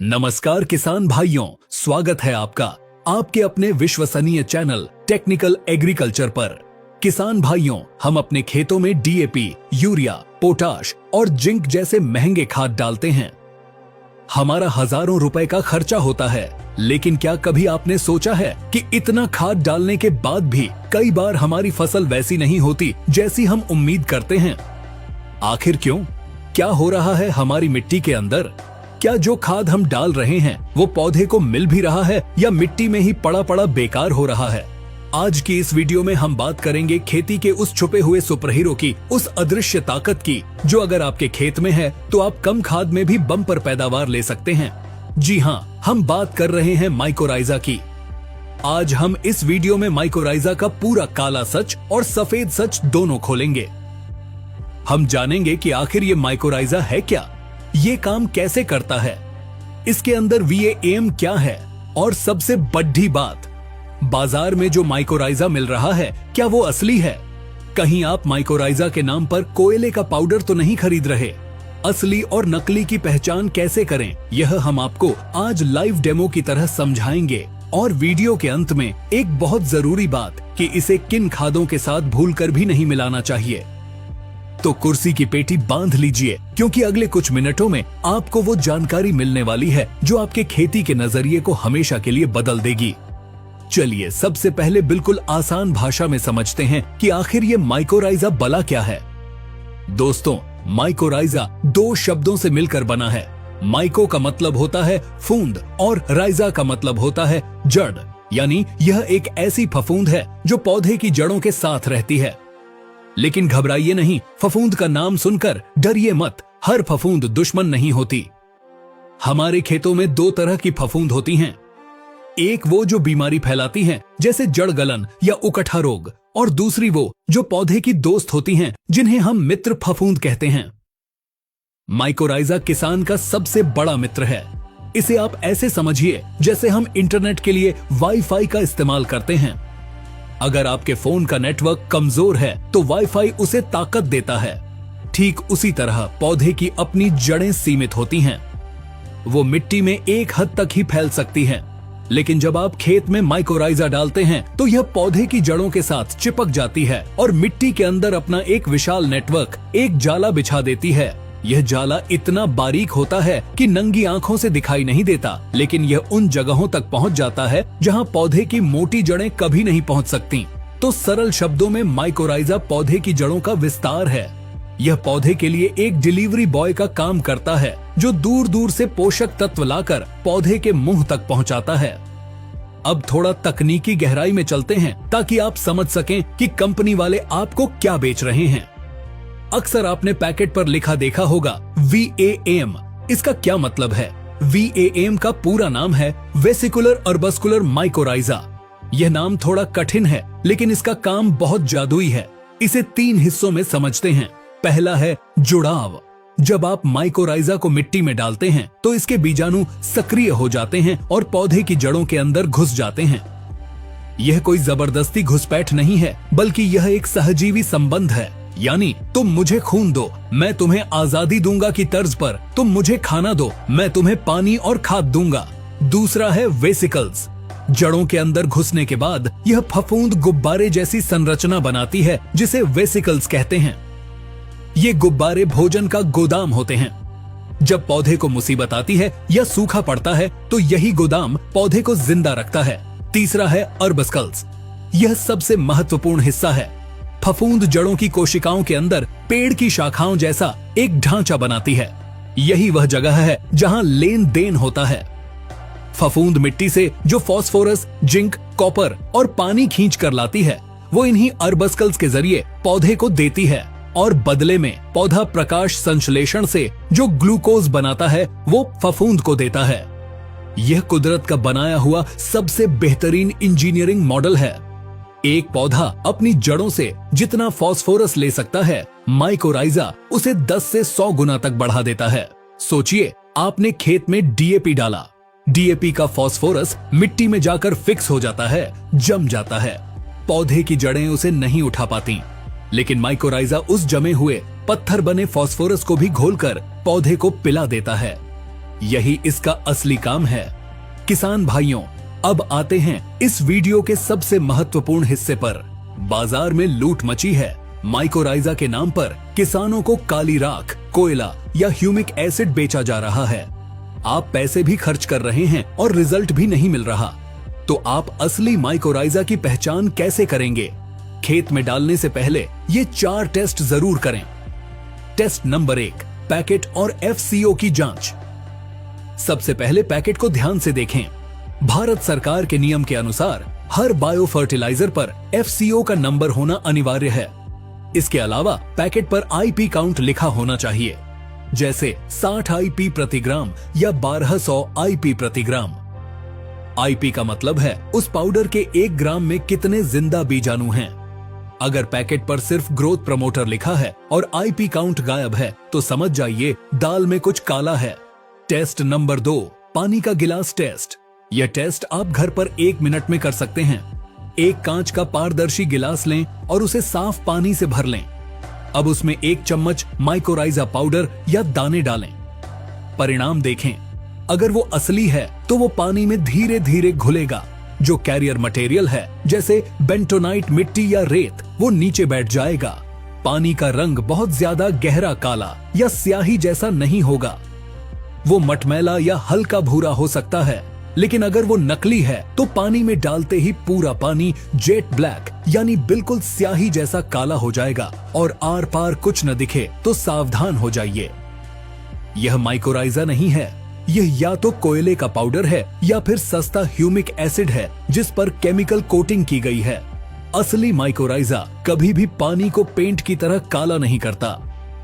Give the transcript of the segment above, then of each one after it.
नमस्कार किसान भाइयों, स्वागत है आपका आपके अपने विश्वसनीय चैनल टेक्निकल एग्रीकल्चर पर। किसान भाइयों, हम अपने खेतों में डीएपी, यूरिया, पोटाश और जिंक जैसे महंगे खाद डालते हैं। हमारा हजारों रुपए का खर्चा होता है, लेकिन क्या कभी आपने सोचा है कि इतना खाद डालने के बाद भी कई बार हमारी फसल वैसी नहीं होती जैसी हम उम्मीद करते हैं? आखिर क्यों? क्या हो रहा है हमारी मिट्टी के अंदर? क्या जो खाद हम डाल रहे हैं वो पौधे को मिल भी रहा है या मिट्टी में ही पड़ा पड़ा बेकार हो रहा है? आज की इस वीडियो में हम बात करेंगे खेती के उस छुपे हुए सुपर हीरो की, उस अदृश्य ताकत की, जो अगर आपके खेत में है तो आप कम खाद में भी बम्पर पैदावार ले सकते हैं। जी हाँ, हम बात कर रहे हैं माइकोराइजा की। आज हम इस वीडियो में माइकोराइजा का पूरा काला सच और सफेद सच दोनों खोलेंगे। हम जानेंगे कि आखिर ये माइकोराइजा है क्या, ये काम कैसे करता है, इसके अंदर VAM क्या है, और सबसे बड़ी बात, बाजार में जो माइकोराइजा मिल रहा है क्या वो असली है? कहीं आप माइकोराइजा के नाम पर कोयले का पाउडर तो नहीं खरीद रहे? असली और नकली की पहचान कैसे करें, यह हम आपको आज लाइव डेमो की तरह समझाएंगे। और वीडियो के अंत में एक बहुत जरूरी बात कि इसे किन खादों के साथ भूलकर भी नहीं मिलाना चाहिए। तो कुर्सी की पेटी बांध लीजिए, क्योंकि अगले कुछ मिनटों में आपको वो जानकारी मिलने वाली है जो आपके खेती के नजरिए को हमेशा के लिए बदल देगी। चलिए सबसे पहले बिल्कुल आसान भाषा में समझते हैं कि आखिर ये माइकोराइजा बला क्या है। दोस्तों, माइकोराइजा दो शब्दों से मिलकर बना है। माइको का मतलब होता है फूंद और राइजा का मतलब होता है जड़, यानी यह एक ऐसी फफूंद है जो पौधे की जड़ों के साथ रहती है। लेकिन घबराइए नहीं, फफूंद का नाम सुनकर डरिए मत। हर फफूंद दुश्मन नहीं होती। हमारे खेतों में दो तरह की फफूंद होती हैं। एक वो जो बीमारी फैलाती हैं, जैसे जड़ गलन या उकठा रोग, और दूसरी वो जो पौधे की दोस्त होती हैं, जिन्हें हम मित्र फफूंद कहते हैं। माइकोराइजा किसान का सबसे बड़ा मित्र है। इसे आप ऐसे समझिए जैसे हम इंटरनेट के लिए वाईफाई का इस्तेमाल करते हैं। अगर आपके फोन का नेटवर्क कमजोर है तो वाईफाई उसे ताकत देता है। ठीक उसी तरह पौधे की अपनी जड़ें सीमित होती हैं। वो मिट्टी में एक हद तक ही फैल सकती हैं, लेकिन जब आप खेत में माइकोराइजा डालते हैं तो यह पौधे की जड़ों के साथ चिपक जाती है और मिट्टी के अंदर अपना एक विशाल नेटवर्क, एक जाला बिछा देती है। यह जाला इतना बारीक होता है कि नंगी आंखों से दिखाई नहीं देता, लेकिन यह उन जगहों तक पहुंच जाता है जहां पौधे की मोटी जड़ें कभी नहीं पहुंच सकती। तो सरल शब्दों में माइकोराइजा पौधे की जड़ों का विस्तार है। यह पौधे के लिए एक डिलीवरी बॉय का काम करता है, जो दूर दूर से पोषक तत्व लाकर पौधे के मुंह तक पहुंचाता है। अब थोड़ा तकनीकी गहराई में चलते हैं ताकि आप समझ सकें कि कंपनी वाले आपको क्या बेच रहे हैं। अक्सर आपने पैकेट पर लिखा देखा होगा VAM। इसका क्या मतलब है? VAM का पूरा नाम है वेसिकुलर अर्बस्कुलर माइकोराइजा। यह नाम थोड़ा कठिन है, लेकिन इसका काम बहुत जादुई है। इसे 3 हिस्सों में समझते हैं। पहला है जुड़ाव। जब आप माइकोराइजा को मिट्टी में डालते हैं तो इसके बीजाणु सक्रिय हो जाते हैं और पौधे की जड़ों के अंदर घुस जाते हैं। यह कोई जबरदस्ती घुसपैठ नहीं है, बल्कि यह एक सहजीवी संबंध है। यानी तुम मुझे खून दो, मैं तुम्हें आजादी दूंगा की तर्ज पर तुम मुझे खाना दो, मैं तुम्हें पानी और खाद दूंगा। दूसरा है वेसिकल्स। जड़ों के अंदर घुसने के बाद यह फफूंद गुब्बारे जैसी संरचना बनाती है, जिसे वेसिकल्स कहते हैं। ये गुब्बारे भोजन का गोदाम होते हैं। जब पौधे को मुसीबत आती है या सूखा पड़ता है तो यही गोदाम पौधे को जिंदा रखता है। तीसरा है अर्बस्कल्स। यह सबसे महत्वपूर्ण हिस्सा है। फफूंद जड़ों की कोशिकाओं के अंदर पेड़ की शाखाओं जैसा एक ढांचा बनाती है। यही वह जगह है जहां लेन देन होता है। फफूंद मिट्टी से जो फास्फोरस, जिंक, कॉपर और पानी खींच कर लाती है, वो इन्हीं अर्बस्कल्स के जरिए पौधे को देती है, और बदले में पौधा प्रकाश संश्लेषण से जो ग्लूकोज बनाता है वो फफूंद को देता है। यह कुदरत का बनाया हुआ सबसे बेहतरीन इंजीनियरिंग मॉडल है। एक पौधा अपनी जड़ों से जितना फास्फोरस ले सकता है, माइकोराइजा उसे 10 से 100 गुना तक बढ़ा देता है। सोचिए, आपने खेत में DAP डाला। DAP का फास्फोरस मिट्टी में जाकर फिक्स हो जाता है, जम जाता है। पौधे की जड़ें उसे नहीं उठा पाती, लेकिन माइकोराइजा उस जमे हुए पत्थर बने फास्फोरस को भी घोलकर पौधे को पिला देता है। यही इसका असली काम है। किसान भाइयों, अब आते हैं इस वीडियो के सबसे महत्वपूर्ण हिस्से पर। बाजार में लूट मची है। माइकोराइजा के नाम पर किसानों को काली राख, कोयला या ह्यूमिक एसिड बेचा जा रहा है। आप पैसे भी खर्च कर रहे हैं और रिजल्ट भी नहीं मिल रहा। तो आप असली माइकोराइजा की पहचान कैसे करेंगे? खेत में डालने से पहले ये 4 टेस्ट जरूर करें। टेस्ट नंबर 1, पैकेट और FCO की जांच। सबसे पहले पैकेट को ध्यान से देखें। भारत सरकार के नियम के अनुसार हर बायो फर्टिलाइजर पर FCO का नंबर होना अनिवार्य है। इसके अलावा पैकेट पर IP काउंट लिखा होना चाहिए, जैसे 60 IP प्रति ग्राम या 1200 IP प्रति ग्राम। IP का मतलब है उस पाउडर के 1 ग्राम में कितने जिंदा बीजाणु हैं। अगर पैकेट पर सिर्फ ग्रोथ प्रमोटर लिखा है और IP काउंट गायब है तो समझ जाइए दाल में कुछ काला है। टेस्ट नंबर 2, पानी का गिलास टेस्ट। यह टेस्ट आप घर पर 1 मिनट में कर सकते हैं। एक कांच का पारदर्शी गिलास लें और उसे साफ पानी से भर लें। अब उसमें 1 चम्मच माइकोराइजा पाउडर या दाने डालें। परिणाम देखें। अगर वो असली है तो वो पानी में धीरे धीरे घुलेगा। जो कैरियर मटेरियल है, जैसे बेंटोनाइट मिट्टी या रेत, वो नीचे बैठ जाएगा। पानी का रंग बहुत ज्यादा गहरा काला या स्याही जैसा नहीं होगा। वो मटमैला या हल्का भूरा हो सकता है। लेकिन अगर वो नकली है तो पानी में डालते ही पूरा पानी जेट ब्लैक यानी बिल्कुल स्याही जैसा काला हो जाएगा और आर पार कुछ न दिखे तो सावधान हो जाइए। यह माइकोराइजा नहीं है। यह या तो कोयले का पाउडर है या फिर सस्ता ह्यूमिक एसिड है जिस पर केमिकल कोटिंग की गई है। असली माइकोराइजा कभी भी पानी को पेंट की तरह काला नहीं करता।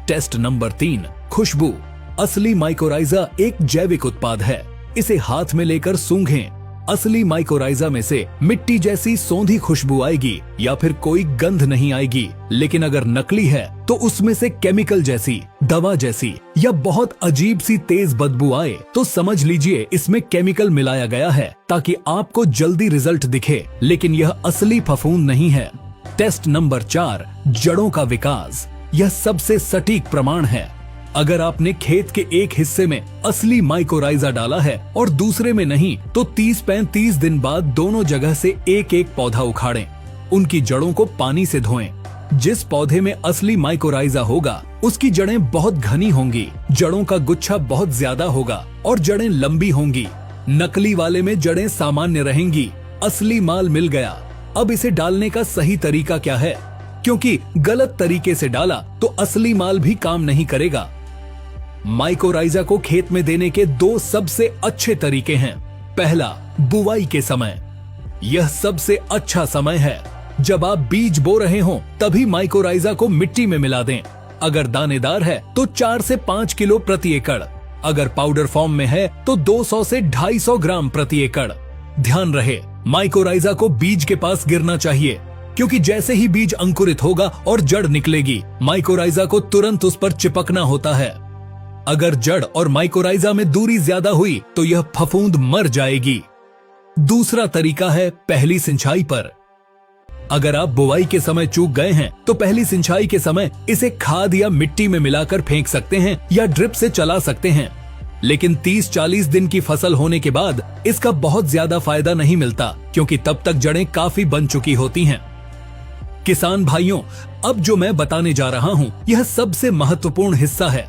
टेस्ट नंबर 3, खुशबू। असली माइकोराइजा एक जैविक उत्पाद है। इसे हाथ में लेकर सूंघें। असली माइकोराइजा में से मिट्टी जैसी सौंधी खुशबू आएगी या फिर कोई गंध नहीं आएगी। लेकिन अगर नकली है तो उसमें से केमिकल जैसी, दवा जैसी या बहुत अजीब सी तेज बदबू आए तो समझ लीजिए इसमें केमिकल मिलाया गया है ताकि आपको जल्दी रिजल्ट दिखे, लेकिन यह असली फफूंद नहीं है। टेस्ट नंबर 4, जड़ों का विकास। यह सबसे सटीक प्रमाण है। अगर आपने खेत के एक हिस्से में असली माइकोराइजा डाला है और दूसरे में नहीं तो 30-35 दिन बाद दोनों जगह से एक पौधा उखाड़ें। उनकी जड़ों को पानी से धोएं। जिस पौधे में असली माइकोराइजा होगा उसकी जड़ें बहुत घनी होंगी, जड़ों का गुच्छा बहुत ज्यादा होगा और जड़ें लंबी होंगी। नकली वाले में जड़ें सामान्य रहेंगी। असली माल मिल गया। अब इसे डालने का सही तरीका क्या है? क्योंकि गलत तरीके से डाला तो असली माल भी काम नहीं करेगा। माइकोराइजा को खेत में देने के 2 सबसे अच्छे तरीके हैं। पहला, बुवाई के समय। यह सबसे अच्छा समय है। जब आप बीज बो रहे हो तभी माइकोराइजा को मिट्टी में मिला दें। अगर दानेदार है तो 4 से 5 किलो प्रति एकड़। अगर पाउडर फॉर्म में है तो 200 से 250 ग्राम प्रति एकड़। ध्यान रहे, माइकोराइजा को बीज के पास गिरना चाहिए, क्योंकि जैसे ही बीज अंकुरित होगा और जड़ निकलेगी, माइकोराइजा को तुरंत उस पर चिपकना होता है। अगर जड़ और माइकोराइजा में दूरी ज्यादा हुई तो यह फफूंद मर जाएगी। दूसरा तरीका है पहली सिंचाई पर। अगर आप बुवाई के समय चूक गए हैं तो पहली सिंचाई के समय इसे खाद या मिट्टी में मिलाकर फेंक सकते हैं या ड्रिप से चला सकते हैं। लेकिन 30-40 दिन की फसल होने के बाद इसका बहुत ज्यादा फायदा नहीं मिलता, क्योंकि तब तक जड़ें काफी बन चुकी होती हैं। किसान भाइयों, अब जो मैं बताने जा रहा हूँ यह सबसे महत्वपूर्ण हिस्सा है।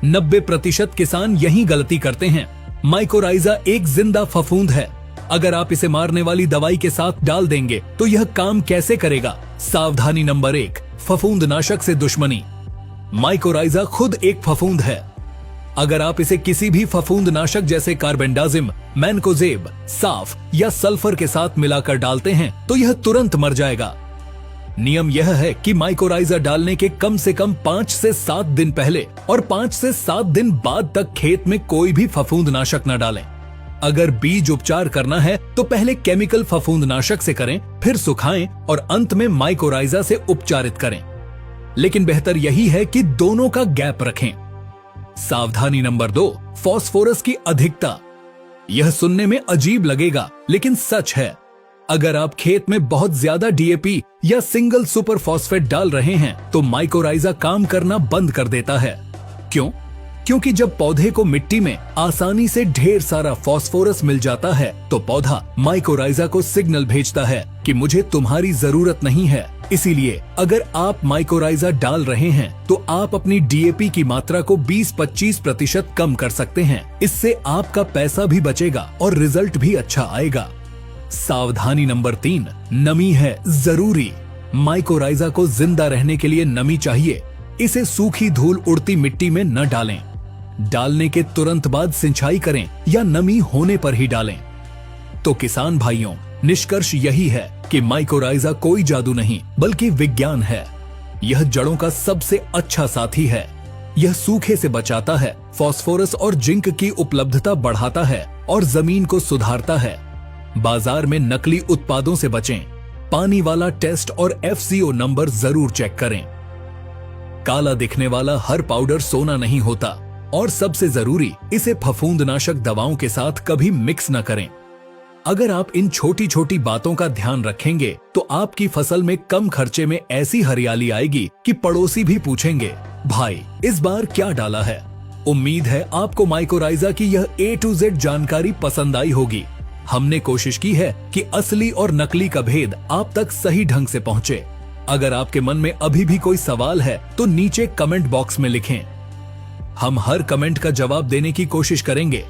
90% किसान यही गलती करते हैं। माइकोराइजा एक जिंदा फफूंद है। अगर आप इसे मारने वाली दवाई के साथ डाल देंगे तो यह काम कैसे करेगा? सावधानी नंबर 1, फफूंदनाशक से दुश्मनी। माइकोराइजा खुद एक फफूंद है। अगर आप इसे किसी भी फफूंदनाशक जैसे कार्बेंडाजिम, मैनकोजेब, साफ या सल्फर के साथ मिलाकर डालते हैं तो यह तुरंत मर जाएगा। नियम यह है कि माइकोराइजा डालने के कम से कम 5 से 7 दिन पहले और 5 से 7 दिन बाद तक खेत में कोई भी फफूंदनाशक न डालें। अगर बीज उपचार करना है तो पहले केमिकल फफूंदनाशक से करें, फिर सुखाएं और अंत में माइकोराइजा से उपचारित करें। लेकिन बेहतर यही है कि दोनों का गैप रखें। सावधानी नंबर 2, फास्फोरस की अधिकता। यह सुनने में अजीब लगेगा लेकिन सच है। अगर आप खेत में बहुत ज्यादा DAP या सिंगल सुपर फॉस्फेट डाल रहे हैं तो माइकोराइजा काम करना बंद कर देता है। क्यों? क्योंकि जब पौधे को मिट्टी में आसानी से ढेर सारा फास्फोरस मिल जाता है तो पौधा माइकोराइजा को सिग्नल भेजता है कि मुझे तुम्हारी जरूरत नहीं है। इसीलिए अगर आप माइकोराइजा डाल रहे हैं तो आप अपनी डीएपी की मात्रा को 20-25% कम कर सकते हैं। इससे आपका पैसा भी बचेगा और रिजल्ट भी अच्छा आएगा। सावधानी नंबर 3, नमी है जरूरी। माइकोराइजा को जिंदा रहने के लिए नमी चाहिए। इसे सूखी धूल उड़ती मिट्टी में न डालें। डालने के तुरंत बाद सिंचाई करें या नमी होने पर ही डालें। तो किसान भाइयों, निष्कर्ष यही है कि माइकोराइजा कोई जादू नहीं बल्कि विज्ञान है। यह जड़ों का सबसे अच्छा साथी है। यह सूखे से बचाता है, फास्फोरस और जिंक की उपलब्धता बढ़ाता है और जमीन को सुधारता है। बाजार में नकली उत्पादों से बचें। पानी वाला टेस्ट और FCO नंबर जरूर चेक करें। काला दिखने वाला हर पाउडर सोना नहीं होता और सबसे जरूरी, इसे फफूंदनाशक दवाओं के साथ कभी मिक्स न करें। अगर आप इन छोटी छोटी बातों का ध्यान रखेंगे तो आपकी फसल में कम खर्चे में ऐसी हरियाली आएगी कि पड़ोसी भी पूछेंगे, भाई इस बार क्या डाला है। उम्मीद है आपको माइकोराइजा की यह A to Z जानकारी पसंद आई होगी। हमने कोशिश की है कि असली और नकली का भेद आप तक सही ढंग से पहुंचे। अगर आपके मन में अभी भी कोई सवाल है तो नीचे कमेंट बॉक्स में लिखें। हम हर कमेंट का जवाब देने की कोशिश करेंगे।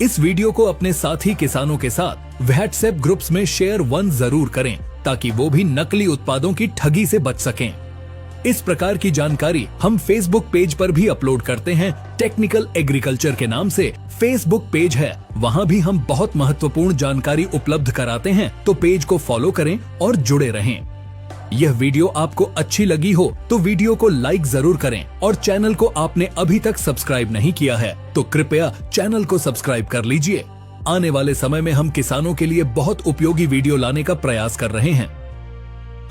इस वीडियो को अपने साथी किसानों के साथ व्हाट्सएप ग्रुप्स में शेयर 1 जरूर करें ताकि वो भी नकली उत्पादों की ठगी से बच सकें। इस प्रकार की जानकारी हम फेसबुक पेज पर भी अपलोड करते हैं। टेक्निकल एग्रीकल्चर के नाम से फेसबुक पेज है, वहां भी हम बहुत महत्वपूर्ण जानकारी उपलब्ध कराते हैं। तो पेज को फॉलो करें और जुड़े रहें। यह वीडियो आपको अच्छी लगी हो तो वीडियो को लाइक जरूर करें और चैनल को आपने अभी तक सब्सक्राइब नहीं किया है तो कृपया चैनल को सब्सक्राइब कर लीजिए। आने वाले समय में हम किसानों के लिए बहुत उपयोगी वीडियो लाने का प्रयास कर रहे हैं।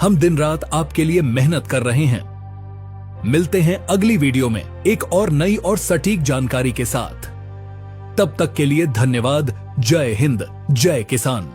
हम दिन रात आपके लिए मेहनत कर रहे हैं। मिलते हैं अगली वीडियो में एक और नई और सटीक जानकारी के साथ। तब तक के लिए धन्यवाद। जय हिंद, जय किसान।